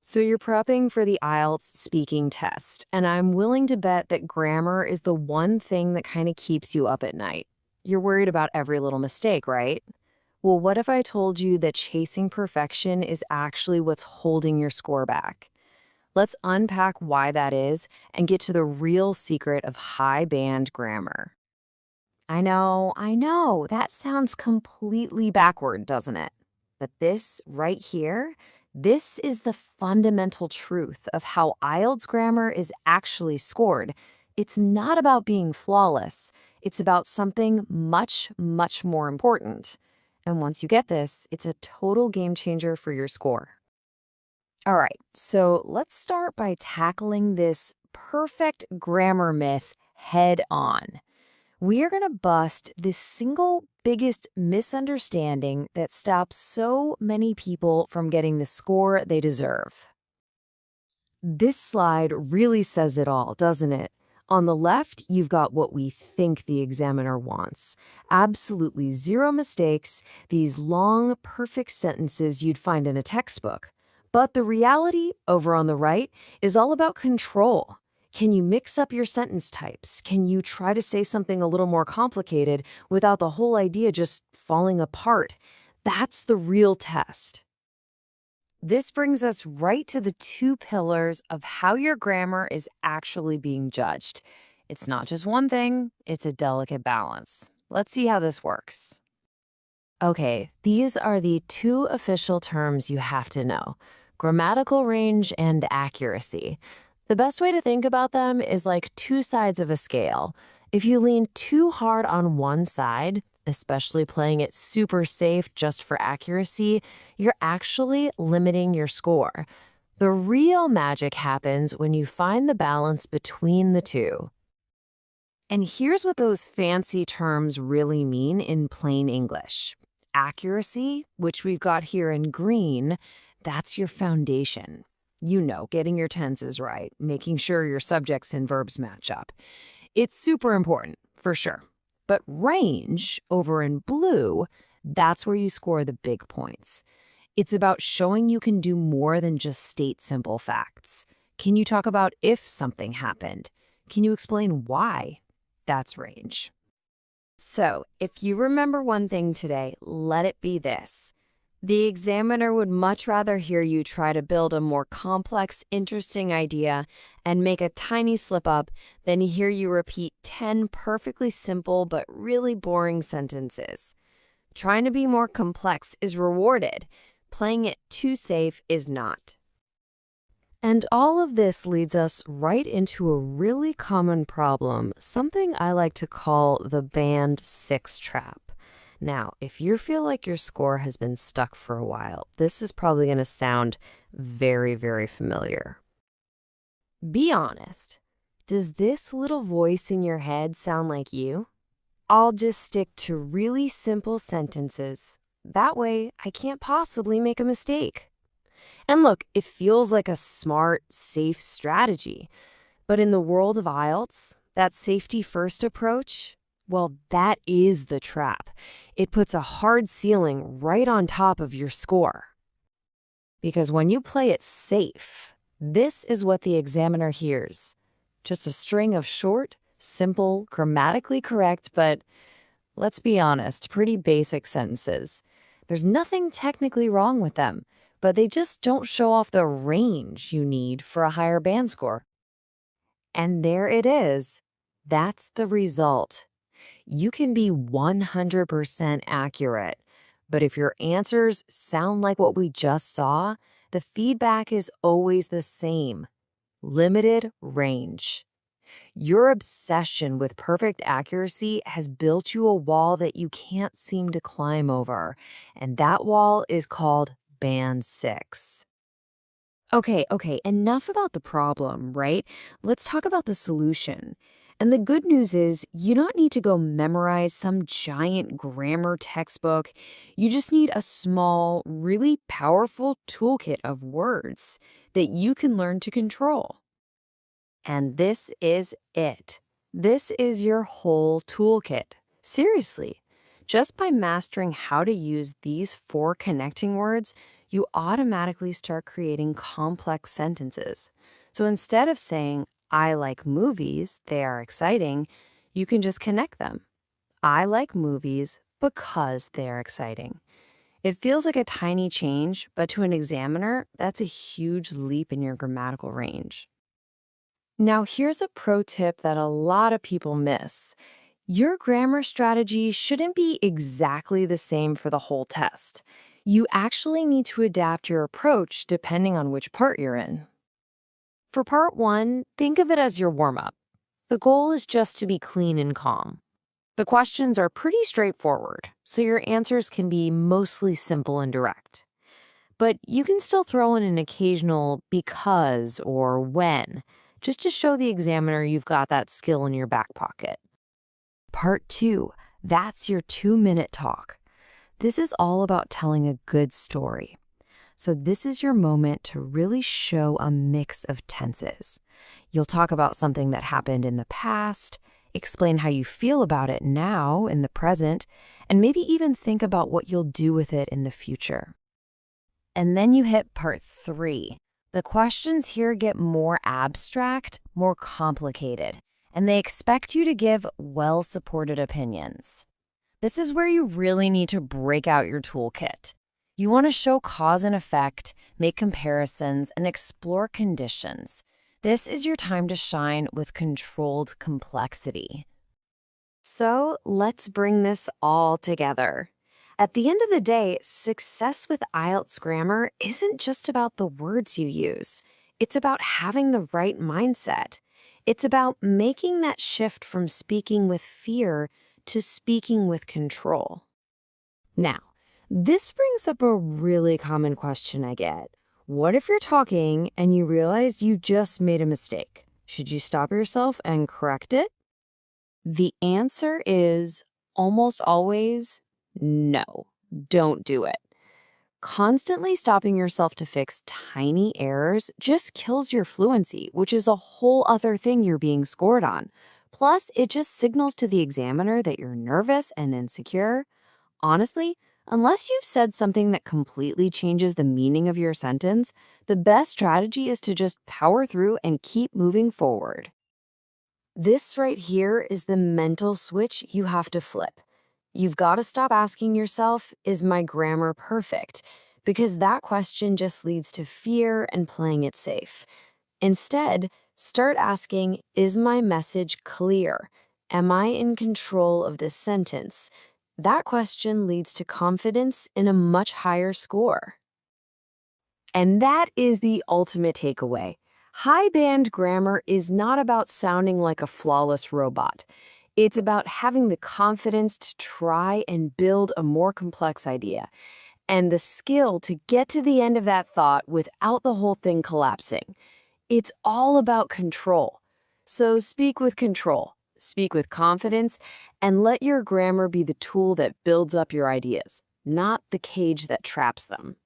So you're prepping for the IELTS speaking test, and I'm willing to bet that grammar is the one thing that kind of keeps you up at night. You're worried about every little mistake, right? Well, what if I told you that chasing perfection is actually what's holding your score back? Let's unpack why that is and get to the real secret of high band grammar. I know, that sounds completely backward, doesn't it? But this right here, this is the fundamental truth of how IELTS grammar is actually scored. It's not about being flawless. It's about something much, much more important. And once you get this, it's a total game changer for your score. All right, so let's start by tackling this perfect grammar myth head on. We are going to bust the single biggest misunderstanding that stops so many people from getting the score they deserve. This slide really says it all, doesn't it? On the left, you've got what we think the examiner wants. Absolutely zero mistakes, these long, perfect sentences you'd find in a textbook. But the reality, over on the right, is all about control. Can you mix up your sentence types? Can you try to say something a little more complicated without the whole idea just falling apart? That's the real test. This brings us right to the two pillars of how your grammar is actually being judged. It's not just one thing, it's a delicate balance. Let's see how this works. Okay, these are the two official terms you have to know: grammatical range and accuracy. The best way to think about them is like two sides of a scale. If you lean too hard on one side, especially playing it super safe just for accuracy, you're actually limiting your score. The real magic happens when you find the balance between the two. And here's what those fancy terms really mean in plain English. Accuracy, which we've got here in green, that's your foundation. You know, getting your tenses right, making sure your subjects and verbs match up. It's super important, for sure. But range, over in blue, that's where you score the big points. It's about showing you can do more than just state simple facts. Can you talk about if something happened? Can you explain why? That's range. So, if you remember one thing today, let it be this. The examiner would much rather hear you try to build a more complex, interesting idea and make a tiny slip-up than hear you repeat 10 perfectly simple but really boring sentences. Trying to be more complex is rewarded. Playing it too safe is not. And all of this leads us right into a really common problem, something I like to call the Band 6 trap. Now, if you feel like your score has been stuck for a while, this is probably going to sound very, very familiar. Be honest. Does this little voice in your head sound like you? I'll just stick to really simple sentences. That way, I can't possibly make a mistake. And look, it feels like a smart, safe strategy. But in the world of IELTS, that safety-first approach, well, that is the trap. It puts a hard ceiling right on top of your score. Because when you play it safe, this is what the examiner hears. Just a string of short, simple, grammatically correct, but let's be honest, pretty basic sentences. There's nothing technically wrong with them, but they just don't show off the range you need for a higher band score. And there it is. That's the result. You can be 100% accurate, but if your answers sound like what we just saw, the feedback is always the same: limited range. Your obsession with perfect accuracy has built you a wall that you can't seem to climb over, and that wall is called Band 6. Okay, enough about the problem, right? Let's talk about the solution. And the good news is you don't need to go memorize some giant grammar textbook. You just need a small, really powerful toolkit of words that you can learn to control. And this is it. This is your whole toolkit. Seriously. Just by mastering how to use these 4 connecting words, you automatically start creating complex sentences. So instead of saying, I like movies, they are exciting, you can just connect them. I like movies because they are exciting. It feels like a tiny change, but to an examiner, that's a huge leap in your grammatical range. Now, here's a pro tip that a lot of people miss. Your grammar strategy shouldn't be exactly the same for the whole test. You actually need to adapt your approach depending on which part you're in. For part one, think of it as your warm up. The goal is just to be clean and calm. The questions are pretty straightforward, so your answers can be mostly simple and direct. But you can still throw in an occasional because or when, just to show the examiner you've got that skill in your back pocket. Part two, that's your 2-minute talk. This is all about telling a good story. So this is your moment to really show a mix of tenses. You'll talk about something that happened in the past, explain how you feel about it now in the present, and maybe even think about what you'll do with it in the future. And then you hit part three. The questions here get more abstract, more complicated, and they expect you to give well-supported opinions. This is where you really need to break out your toolkit. You want to show cause and effect, make comparisons, and explore conditions. This is your time to shine with controlled complexity. So let's bring this all together. At the end of the day, success with IELTS grammar isn't just about the words you use. It's about having the right mindset. It's about making that shift from speaking with fear to speaking with control. Now, this brings up a really common question I get. What if you're talking and you realize you just made a mistake? Should you stop yourself and correct it? The answer is almost always no. Don't do it. Constantly stopping yourself to fix tiny errors just kills your fluency, which is a whole other thing you're being scored on. Plus, it just signals to the examiner that you're nervous and insecure. Honestly, unless you've said something that completely changes the meaning of your sentence, the best strategy is to just power through and keep moving forward. This right here is the mental switch you have to flip. You've got to stop asking yourself, is my grammar perfect? Because that question just leads to fear and playing it safe. Instead, start asking, is my message clear? Am I in control of this sentence? That question leads to confidence in a much higher score. And that is the ultimate takeaway. High-band grammar is not about sounding like a flawless robot. It's about having the confidence to try and build a more complex idea, and the skill to get to the end of that thought without the whole thing collapsing. It's all about control. So speak with control, speak with confidence, and let your grammar be the tool that builds up your ideas, not the cage that traps them.